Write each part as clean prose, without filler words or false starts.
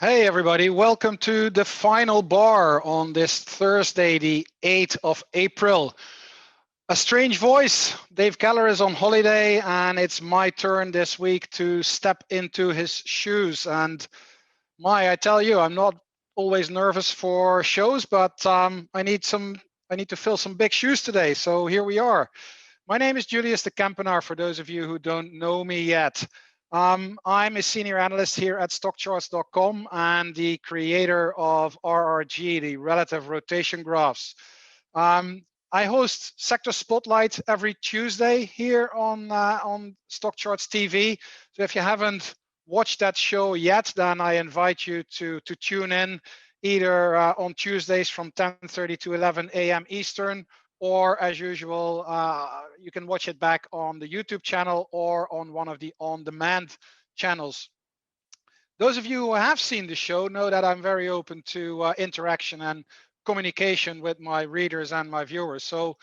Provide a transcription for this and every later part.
Hey everybody, welcome to the final bar on this Thursday, the 8th of April. A strange voice. Dave Keller is on holiday and it's my turn this week to step into his shoes. And I tell you, I'm not always nervous for shows, but I need to fill some big shoes today. So here we are. My name is Julius de Kempenaer, for those of you who don't know me yet. I'm a senior analyst here at StockCharts.com and the creator of RRG, the relative rotation graphs. I host Sector Spotlight every Tuesday here on StockCharts TV. So if you haven't watched that show yet, then I invite you to tune in either on Tuesdays from 10:30 to 11 a.m. Eastern, or as usual, you can watch it back on the YouTube channel or on one of the on-demand channels. Those of you who have seen the show know that I'm very open to interaction and communication with my readers and my viewers. So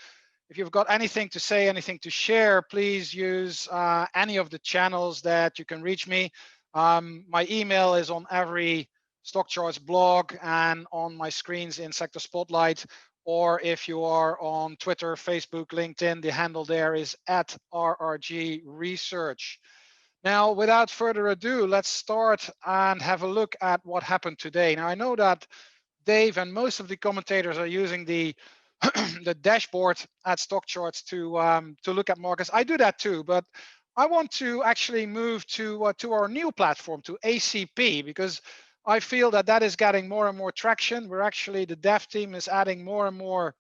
if you've got anything to say, anything to share, please use any of the channels that you can reach me. My email is on every StockCharts blog and on my screens in Sector Spotlight. Or if you are on Twitter, Facebook, LinkedIn, the handle there is @RRG Research. Now, without further ado, let's start and have a look at what happened today. Now, I know that Dave and most of the commentators are using the the dashboard at StockCharts to look at markets. I do that too, but I want to actually move to our new platform, to ACP, because I feel that that is getting more and more traction. We're actually, the dev team is adding more and more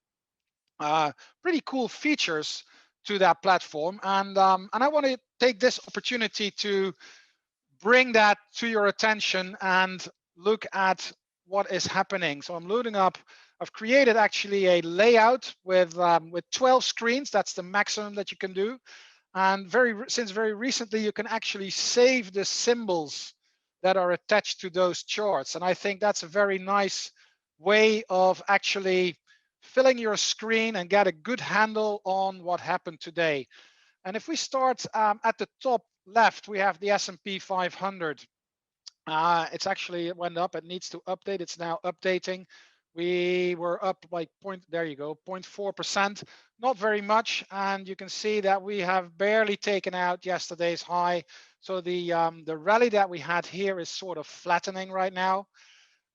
pretty cool features to that platform, and I want to take this opportunity to bring that to your attention and look at what is happening. So I'm loading up. I've created actually a layout with 12 screens. That's the maximum that you can do. And since very recently, you can actually save the symbols that are attached to those charts. And I think that's a very nice way of actually filling your screen and get a good handle on what happened today. And if we start at the top left, we have the S&P 500. It's actually, it went up. It needs to update. It's now updating. We were up like there you go, 0.4%, not very much. And you can see that we have barely taken out yesterday's high. So the rally that we had here is sort of flattening right now.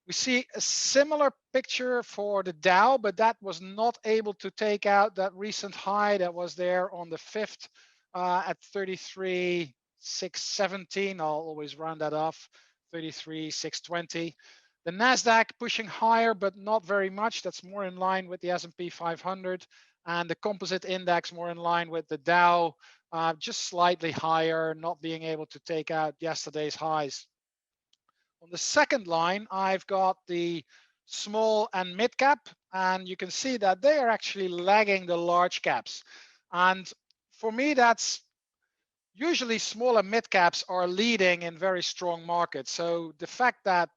We see a similar picture for the Dow, but that was not able to take out that recent high that was there on the 5th at 33,617. I'll always round that off, 33,620. The NASDAQ pushing higher, but not very much. That's more in line with the S&P 500. And the composite index more in line with the Dow, just slightly higher, not being able to take out yesterday's highs. On the second line, I've got the small and mid cap, and you can see that they are actually lagging the large caps. And for me, that's usually small and mid caps are leading in very strong markets. So the fact that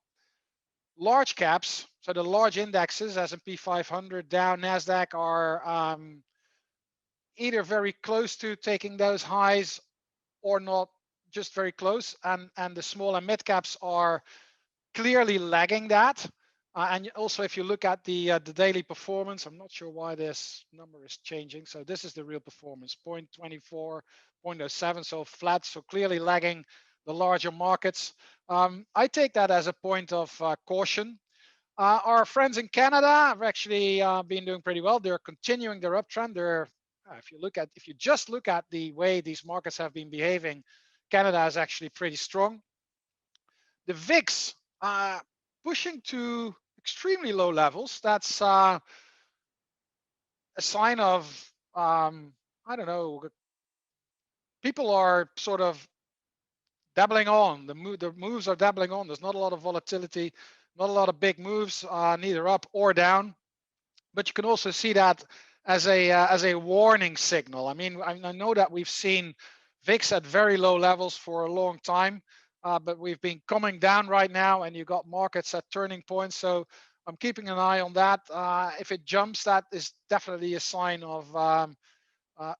large caps, so the large indexes, S&P 500, Dow, NASDAQ, are either very close to taking those highs or not, just very close. And the small and mid caps are clearly lagging that. And also, if you look at the daily performance, I'm not sure why this number is changing. So this is the real performance, 0.24, 0.07, so flat, so clearly lagging the larger markets. I take that as a point of caution. Our friends in Canada have actually been doing pretty well. They're continuing their uptrend. If you just look at the way these markets have been behaving, Canada is actually pretty strong. The VIX pushing to extremely low levels. That's a sign of, I don't know, people are sort of dabbling on. The moves are dabbling on. There's not a lot of volatility, not a lot of big moves, neither up or down. But you can also see that as a warning signal. I mean, I know that we've seen VIX at very low levels for a long time. But we've been coming down right now, and you got markets at turning points. So I'm keeping an eye on that. If it jumps, that is definitely a sign of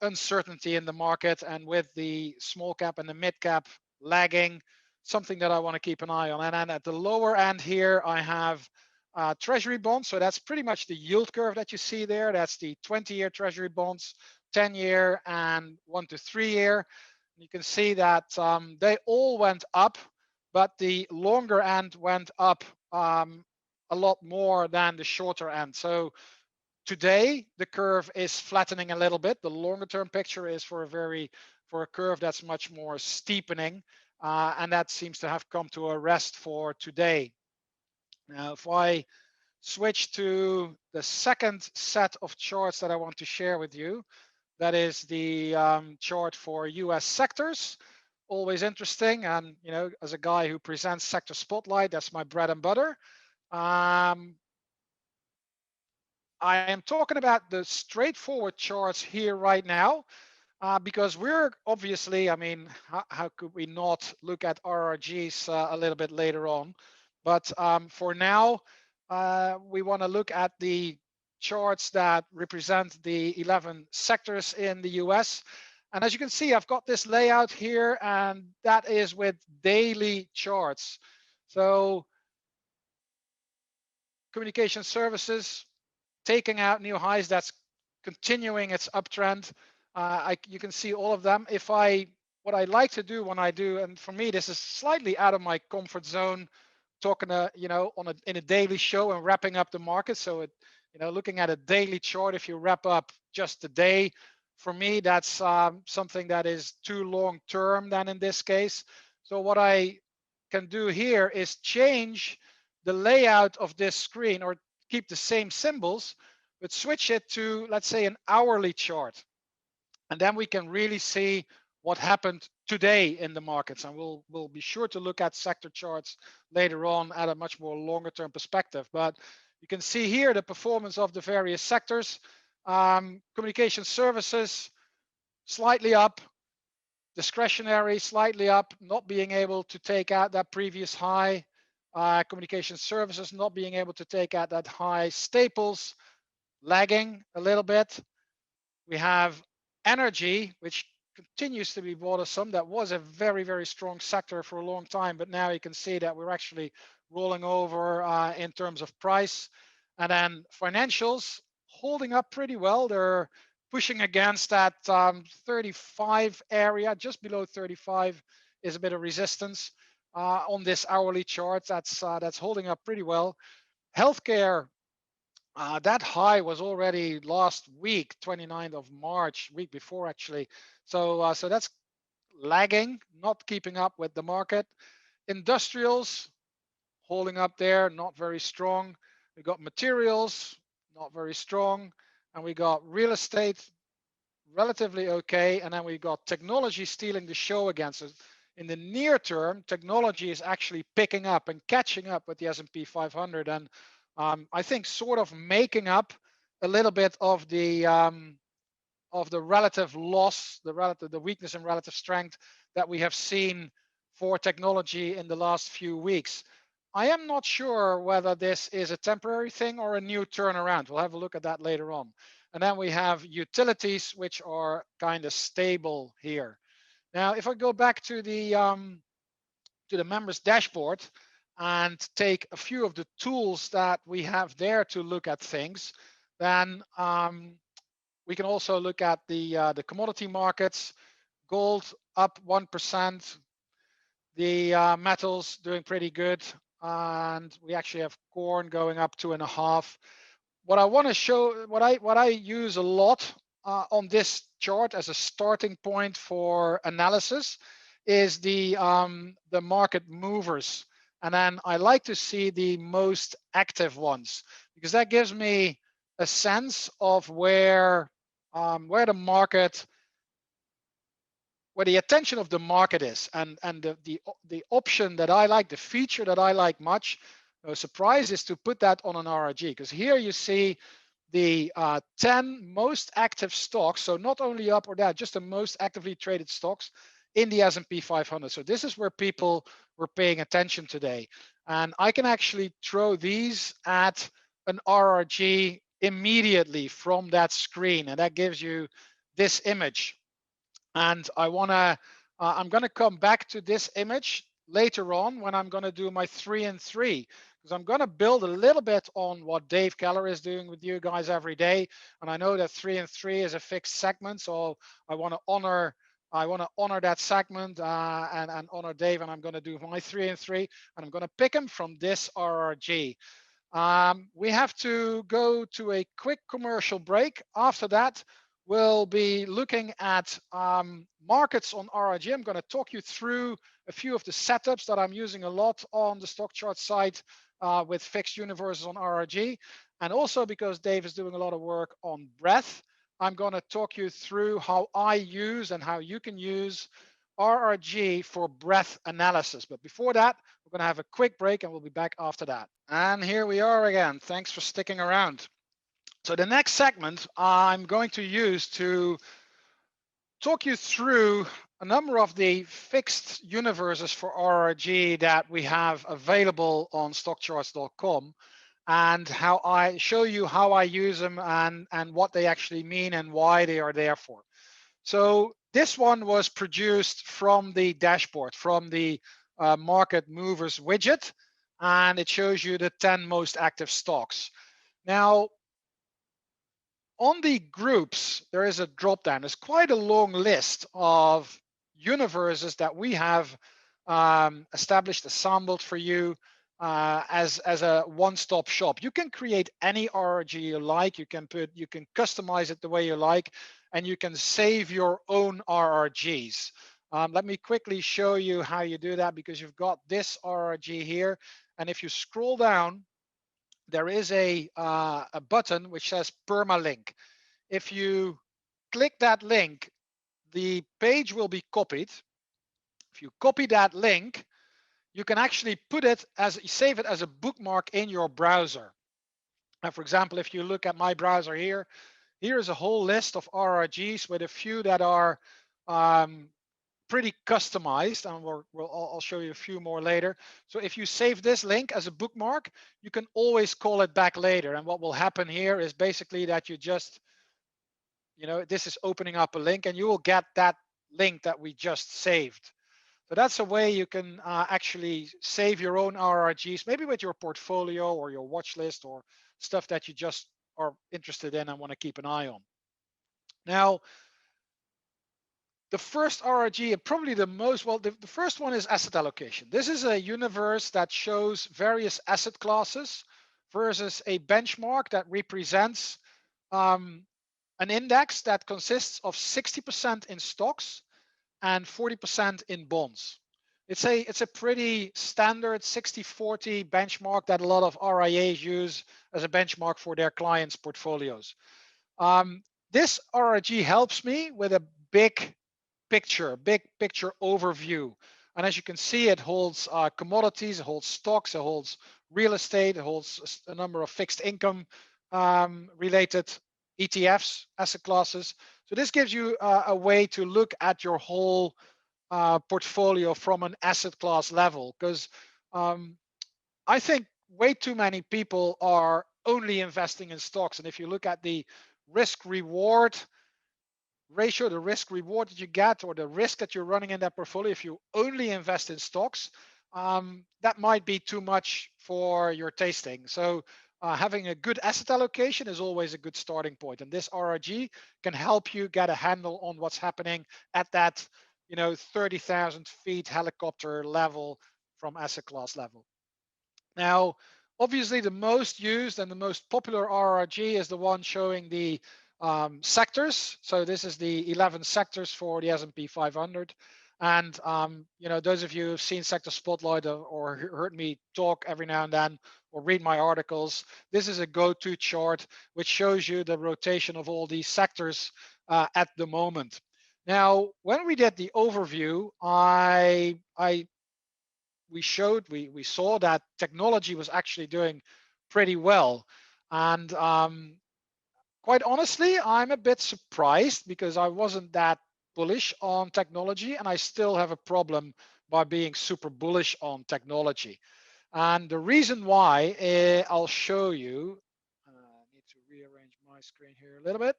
uncertainty in the market. And with the small cap and the mid cap lagging, something that I want to keep an eye on. And then at the lower end here, I have treasury bonds. So that's pretty much the yield curve that you see there. That's the 20-year treasury bonds, 10-year and 1 to 3 year. You can see that they all went up, but the longer end went up a lot more than the shorter end. So today the curve is flattening a little bit. The longer term picture is for a curve that's much more steepening, and that seems to have come to a rest for today. Now, if I switch to the second set of charts that I want to share with you, that is the chart for US sectors. Always interesting, and as a guy who presents Sector Spotlight, that's my bread and butter. I am talking about the straightforward charts here right now, because we're obviously, I mean, how could we not look at RRGs a little bit later on? But for now, we want to look at the charts that represent the 11 sectors in the US. And as you can see, I've got this layout here, and that is with daily charts. So communication services, taking out new highs, that's continuing its uptrend. You can see all of them. What I like to do when I do, and for me, this is slightly out of my comfort zone, talking in a daily show and wrapping up the market. So looking at a daily chart, if you wrap up just the day, for me, that's something that is too long term than in this case. So what I can do here is change the layout of this screen, or keep the same symbols, but switch it to, let's say, an hourly chart. And then we can really see what happened today in the markets. And we'll be sure to look at sector charts later on at a much more longer term perspective. But you can see here the performance of the various sectors. Communication services, slightly up. Discretionary, slightly up, not being able to take out that previous high. Communication services not being able to take out that high. Staples lagging a little bit. We have energy, which continues to be bothersome. That was a very, very strong sector for a long time, but now you can see that we're actually rolling over in terms of price. And then financials holding up pretty well. They're pushing against that 35 area, just below 35 is a bit of resistance on this hourly chart. That's holding up pretty well. Healthcare, that high was already last week, 29th of March, week before actually. So that's lagging, not keeping up with the market. Industrials holding up there, not very strong. We got materials, not very strong. And we got real estate, relatively okay. And then we got technology stealing the show again. So in the near term, technology is actually picking up and catching up with the S&P 500. And I think sort of making up a little bit of the relative loss, the weakness in relative strength that we have seen for technology in the last few weeks. I am not sure whether this is a temporary thing or a new turnaround. We'll have a look at that later on. And then we have utilities, which are kind of stable here. Now, if I go back to the members dashboard and take a few of the tools that we have there to look at things, then we can also look at the commodity markets. Gold up 1%. The metals doing pretty good. And we actually have corn going up 2.5%. What I want to show, what I use a lot on this chart as a starting point for analysis is the market movers. And then I like to see the most active ones, because that gives me a sense of where the market, where the attention of the market is, and the option that I like, the feature that I like much, no surprise, is to put that on an RRG, because here you see the 10 most active stocks. So not only up or down, just the most actively traded stocks in the S&P 500. So this is where people were paying attention today. And I can actually throw these at an RRG immediately from that screen. And that gives you this image. And I'm going to come back to this image later on when I'm going to do my 3 and 3, because I'm going to build a little bit on what Dave Keller is doing with you guys every day. And I know that 3 and 3 is a fixed segment, so I want to honor that segment and honor Dave, and I'm going to do my 3 and 3, and I'm going to pick them from this RRG. We have to go to a quick commercial break. After that, we'll be looking at markets on RRG. I'm going to talk you through a few of the setups that I'm using a lot on the StockCharts site with fixed universes on RRG. And also because Dave is doing a lot of work on breadth, I'm going to talk you through how I use and how you can use RRG for breadth analysis. But before that, we're going to have a quick break and we'll be back after that. And here we are again. Thanks for sticking around. So the next segment I'm going to use to talk you through a number of the fixed universes for RRG that we have available on stockcharts.com, and how I show you how I use them and what they actually mean and why they are there for. So this one was produced from the dashboard, from the market movers widget, and it shows you the 10 most active stocks. Now, on the groups, there is a drop down. There's quite a long list of universes that we have established, assembled for you as a one-stop shop. You can create any RRG you like. You can customize it the way you like, and you can save your own RRGs. Let me quickly show you how you do that, because you've got this RRG here, and if you scroll down, there is a button which says permalink. If you click that link, the page will be copied. If you copy that link, you can actually save it as a bookmark in your browser. And for example, if you look at my browser here, here's a whole list of RRGs with a few that are pretty customized, and I'll show you a few more later. So if you save this link as a bookmark, you can always call it back later. And what will happen here is basically that you just, this is opening up a link, and you will get that link that we just saved. So that's a way you can actually save your own RRGs, maybe with your portfolio or your watch list or stuff that you just are interested in and want to keep an eye on. Now, the first RRG, and probably the most, the first one is asset allocation. This is a universe that shows various asset classes versus a benchmark that represents an index that consists of 60% in stocks and 40% in bonds. It's a pretty standard 60-40 benchmark that a lot of RIAs use as a benchmark for their clients' portfolios. This RRG helps me with a big picture overview. And as you can see, it holds commodities, it holds stocks, it holds real estate, it holds a number of fixed income related ETFs, asset classes. So this gives you a way to look at your whole portfolio from an asset class level, because I think way too many people are only investing in stocks. And if you look at the risk reward ratio, the risk reward that you get, or the risk that you're running in that portfolio, if you only invest in stocks, that might be too much for your tasting. So having a good asset allocation is always a good starting point. And this RRG can help you get a handle on what's happening at that 30,000 feet helicopter level from asset class level. Now, obviously, the most used and the most popular RRG is the one showing the sectors. So this is the 11 sectors for the S&P 500. And those of you who've seen Sector Spotlight or heard me talk every now and then or read my articles, this is a go-to chart which shows you the rotation of all these sectors at the moment. Now, when we did the overview, we saw that technology was actually doing pretty well. And quite honestly, I'm a bit surprised, because I wasn't that bullish on technology, and I still have a problem by being super bullish on technology. And the reason why, I'll show you. I need to rearrange my screen here a little bit.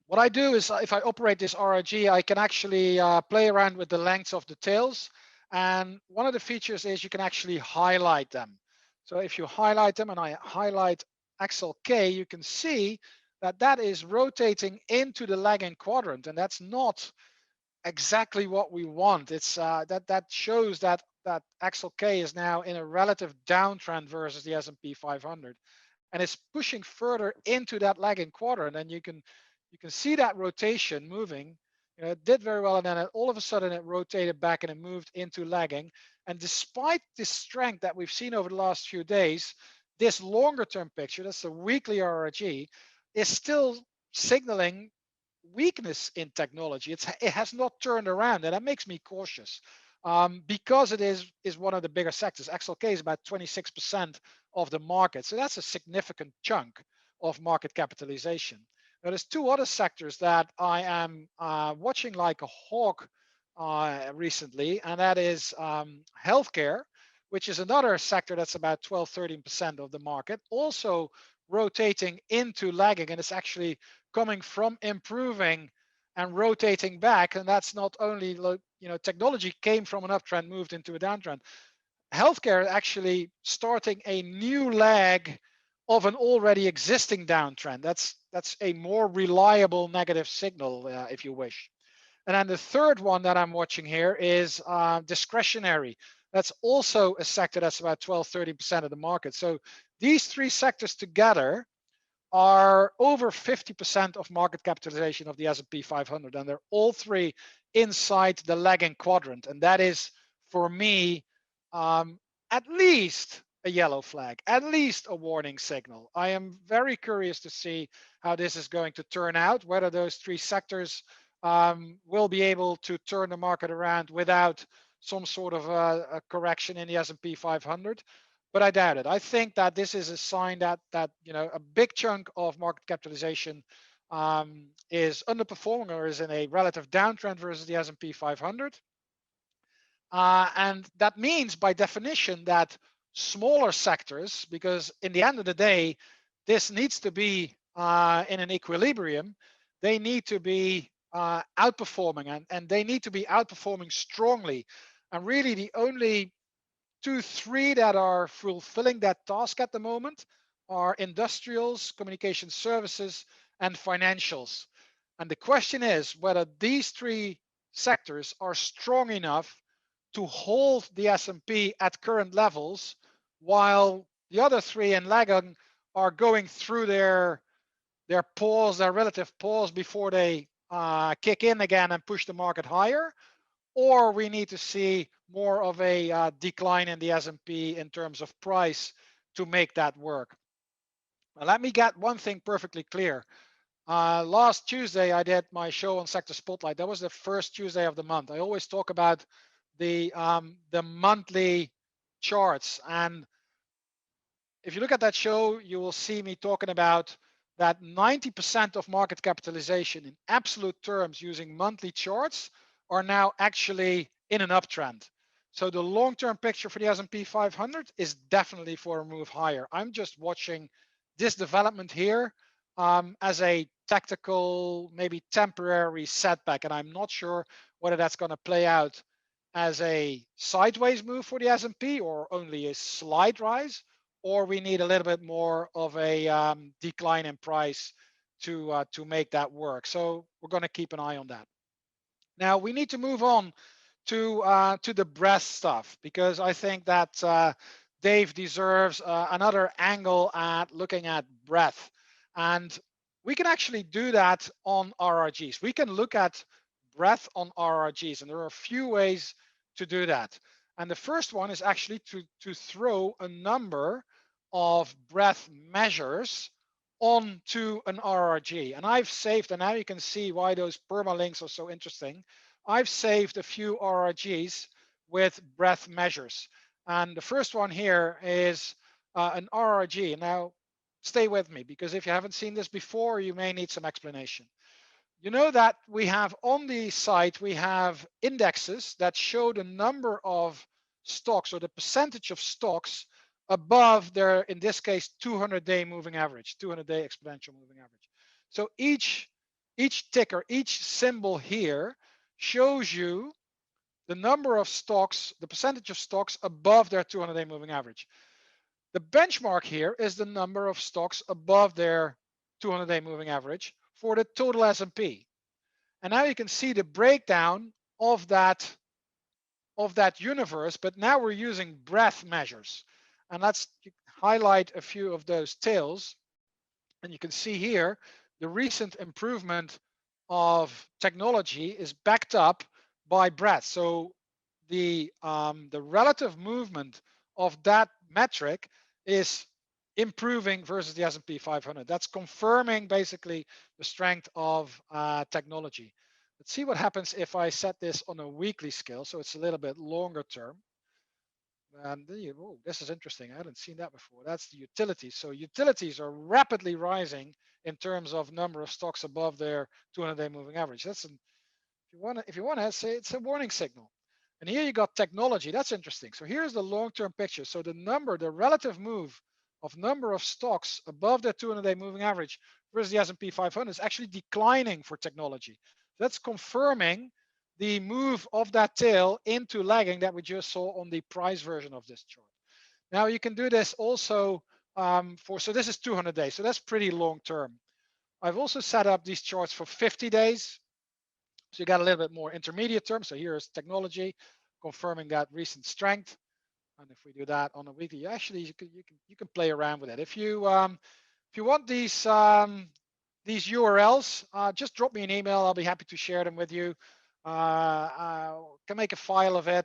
What I do is, if I operate this RRG, I can actually play around with the lengths of the tails. And one of the features is you can actually highlight them. So if you highlight them, and I highlight XLK, you can see that that is rotating into the lagging quadrant, and that's not exactly what we want. It's that shows that XLK is now in a relative downtrend versus the S&P 500, and it's pushing further into that lagging quadrant. And you can see that rotation moving. It did very well, and then all of a sudden it rotated back and it moved into lagging. And despite this strength that we've seen over the last few days, this longer term picture, that's the weekly RRG, is still signaling weakness in technology. It has not turned around, and that makes me cautious because it is one of the bigger sectors. XLK is about 26% of the market, so that's a significant chunk of market capitalization. Now, there's two other sectors that I am watching like a hawk recently, and that is healthcare, which is another sector that's about 12-13% of the market, also rotating into lagging, and it's actually coming from improving and rotating back. And that's not only, technology came from an uptrend, moved into a downtrend. Healthcare actually starting a new leg of an already existing downtrend. That's a more reliable negative signal, if you wish. And then the third one that I'm watching here is discretionary. That's also a sector that's about 12-13% of the market. So these three sectors together are over 50% of market capitalization of the S&P 500, and they're all three inside the lagging quadrant. And that is, for me, at least a yellow flag, at least a warning signal. I am very curious to see how this is going to turn out, whether those three sectors will be able to turn the market around without some sort of a correction in the S&P 500. But I doubt it. I think that this is a sign that a big chunk of market capitalization is underperforming or is in a relative downtrend versus the S&P 500. And that means, by definition, that smaller sectors, because in the end of the day, this needs to be in an equilibrium, they need to be outperforming, and they need to be outperforming strongly. And really, the only 2, 3 that are fulfilling that task at the moment are industrials, communication services, and financials. And the question is whether these 3 sectors are strong enough to hold the S&P at current levels, while the other 3 in lagging are going through their pause, their relative pause, before they kick in again and push the market higher. Or we need to see more of a decline in the S&P in terms of price to make that work. Now, let me get one thing perfectly clear. Last Tuesday, I did my show on Sector Spotlight. That was the first Tuesday of the month. I always talk about the monthly charts. And if you look at that show, you will see me talking about that 90% of market capitalization in absolute terms using monthly charts are now actually in an uptrend. So the long-term picture for the S&P 500 is definitely for a move higher. I'm just watching this development here as a tactical, maybe temporary setback, and I'm not sure whether that's going to play out as a sideways move for the S&P or only a slight rise, or we need a little bit more of a decline in price to make that work. So we're going to keep an eye on that. Now we need to move on to the breadth stuff, because I think that Dave deserves another angle at looking at breadth. And we can actually do that on RRGs. We can look at breadth on RRGs, and there are a few ways to do that. And the first one is actually to throw a number of breadth measures onto an RRG. And I've saved, and now you can see why those permalinks are so interesting. I've saved a few RRGs with breadth measures. And the first one here is an RRG. Now, stay with me, because if you haven't seen this before, you may need some explanation. You know that we have on the site, we have indexes that show the number of stocks, or the percentage of stocks above their, in this case, 200-day moving average, 200-day exponential moving average. So each ticker, each symbol here shows you the number of stocks, the percentage of stocks above their 200-day moving average. The benchmark here is the number of stocks above their 200-day moving average for the total S&P. And now you can see the breakdown of that universe, but now we're using breadth measures. And let's highlight a few of those tails. And you can see here the recent improvement of technology is backed up by breadth. So the relative movement of that metric is improving versus the S&P 500. That's confirming basically the strength of technology. Let's see what happens if I set this on a weekly scale, so it's a little bit longer term. And oh, this is interesting. I hadn't seen that before. That's the utilities. So utilities are rapidly rising in terms of number of stocks above their 200-day moving average. That's if you want to say it's a warning signal. And here you got technology. That's interesting. So here's the long-term picture. So the relative move of number of stocks above their 200-day moving average versus the S&P 500 is actually declining for technology. That's confirming the move of that tail into lagging that we just saw on the price version of this chart. Now you can do this also so this is 200 days. So that's pretty long term. I've also set up these charts for 50 days. So you got a little bit more intermediate term. So here is technology confirming that recent strength. And if we do that on a weekly, you can play around with it. If you want these URLs, just drop me an email. I'll be happy to share them with you. Can make a file of it.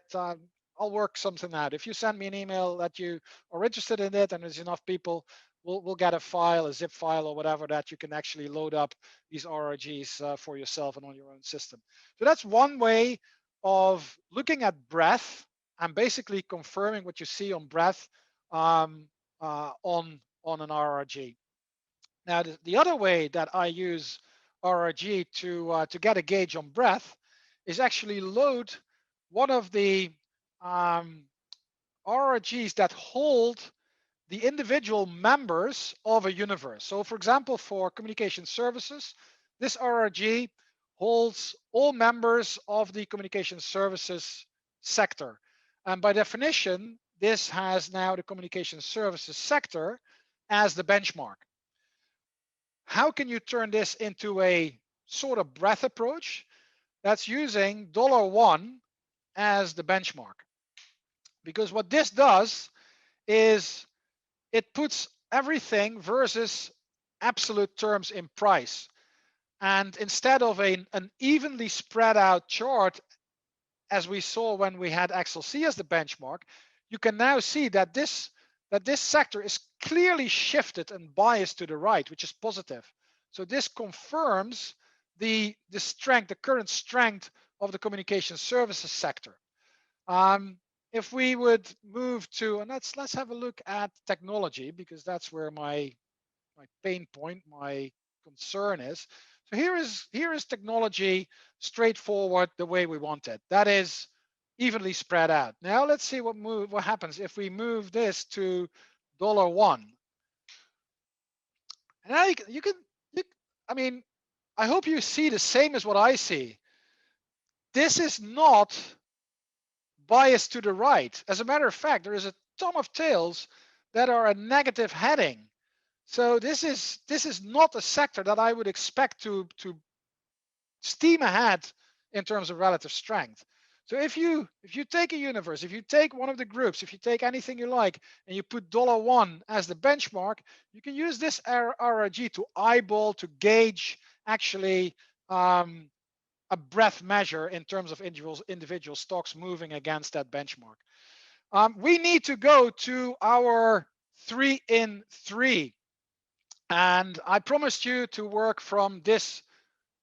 I'll work something out. If you send me an email that you are interested in it and there's enough people, we'll get a file, a zip file or whatever that you can actually load up these RRGs for yourself and on your own system. So that's one way of looking at breadth and basically confirming what you see on breadth on an RRG. Now, the other way that I use RRG to get a gauge on breadth is actually load one of the RRGs that hold the individual members of a universe. So for example, for communication services, this RRG holds all members of the communication services sector. And by definition, this has now the communication services sector as the benchmark. How can you turn this into a sort of breadth approach? That's using $1 as the benchmark. Because what this does is it puts everything versus absolute terms in price. And instead of an evenly spread out chart, as we saw when we had XLC as the benchmark, you can now see that this sector is clearly shifted and biased to the right, which is positive. So this confirms the strength, the current strength of the communication services sector. If we would move to, and let's have a look at technology, because that's where my pain point, my concern is. So here is technology straightforward the way we want it. That is evenly spread out. Now let's see what happens if we move this to $1. And now I mean, I hope you see the same as what I see. This is not biased to the right. As a matter of fact, there is a ton of tails that are a negative heading. So this is not a sector that I would expect to steam ahead in terms of relative strength. So if you take a universe, if you take one of the groups, if you take anything you like, and you put $1 as the benchmark, you can use this RRG to eyeball, to gauge actually a breadth measure in terms of individual stocks moving against that benchmark. We need to go to our 3 in 3. And I promised you to work from this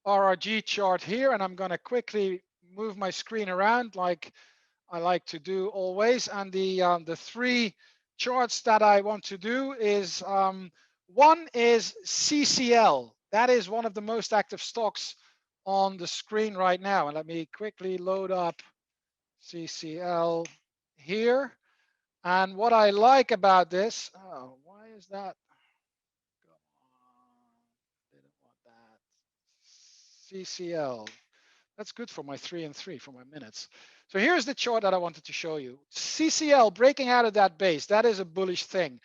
RRG chart here, and I'm going to quickly move my screen around like I like to do always. And the 3 charts that I want to do is one is CCL. That is one of the most active stocks on the screen right now. And let me quickly load up CCL here. And what I like about this, oh, why is that? Come on, didn't want that. CCL. That's good for my 3 and 3 for my minutes. So here's the chart that I wanted to show you. CCL breaking out of that base. That is a bullish thing.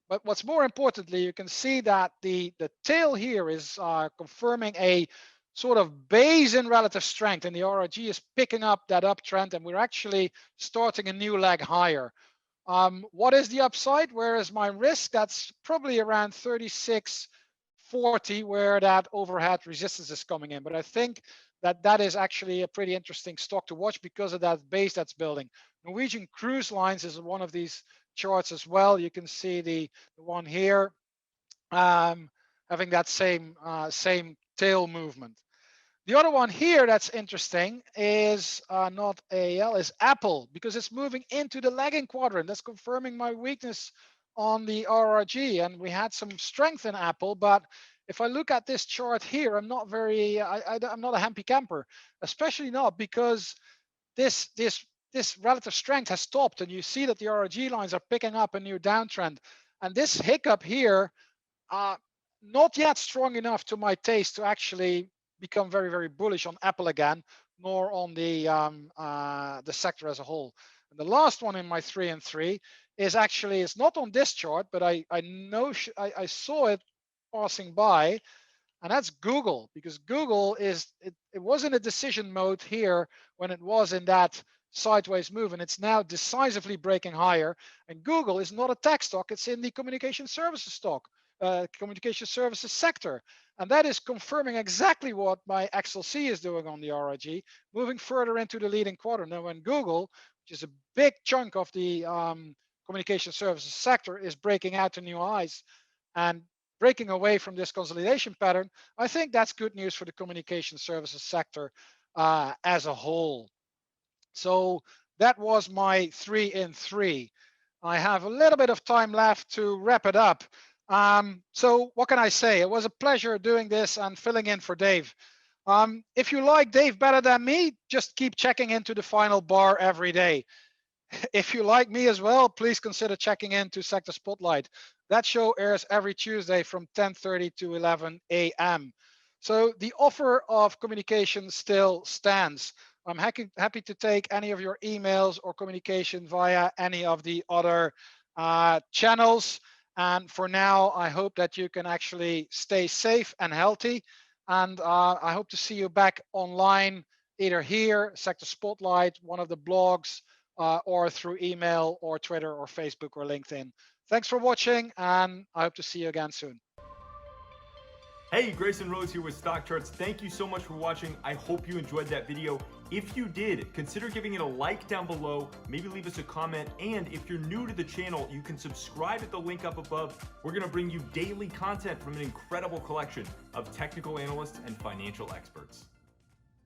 But what's more importantly, you can see that the tail here is confirming a sort of base in relative strength, and the RRG is picking up that uptrend, and we're actually starting a new leg higher. What is the upside? Where is my risk? That's probably around 36.40, where that overhead resistance is coming in. But I think that that is actually a pretty interesting stock to watch because of that base that's building. Norwegian Cruise Lines is one of these charts as well. You can see the one here having that same tail movement. The other one here that's interesting is not AL, is Apple, because it's moving into the lagging quadrant. That's confirming my weakness on the RRG, and we had some strength in Apple, but if I look at this chart here, I'm not I'm not a happy camper, especially not because this relative strength has stopped, and you see that the RRG lines are picking up a new downtrend, and this hiccup here, not yet strong enough to my taste to actually become very, very bullish on Apple again, nor on the sector as a whole. And the last one in my 3 and 3 is actually, it's not on this chart, but I saw it passing by, and that's Google, because Google it was in a decision mode here when it was in that sideways move, and it's now decisively breaking higher. And Google is not a tech stock, it's in the communication services stock. Communication services sector, and that is confirming exactly what my XLC is doing on the RRG, moving further into the leading quadrant. Now, when Google, which is a big chunk of the communication services sector, is breaking out to new highs and breaking away from this consolidation pattern, I think that's good news for the communication services sector as a whole. So that was my 3 in 3. I have a little bit of time left to wrap it up. So what can I say? It was a pleasure doing this and filling in for Dave. If you like Dave better than me, just keep checking into the final bar every day. If you like me as well, please consider checking into Sector Spotlight. That show airs every Tuesday from 10:30 to 11 a.m. So the offer of communication still stands. I'm happy to take any of your emails or communication via any of the other channels. And for now, I hope that you can actually stay safe and healthy. And I hope to see you back online, either here, Sector Spotlight, one of the blogs, or through email or Twitter or Facebook or LinkedIn. Thanks for watching, and I hope to see you again soon. Hey, Grayson Rose here with StockCharts. Thank you so much for watching. I hope you enjoyed that video. If you did, consider giving it a like down below, maybe leave us a comment, and if you're new to the channel, you can subscribe at the link up above. We're gonna bring you daily content from an incredible collection of technical analysts and financial experts.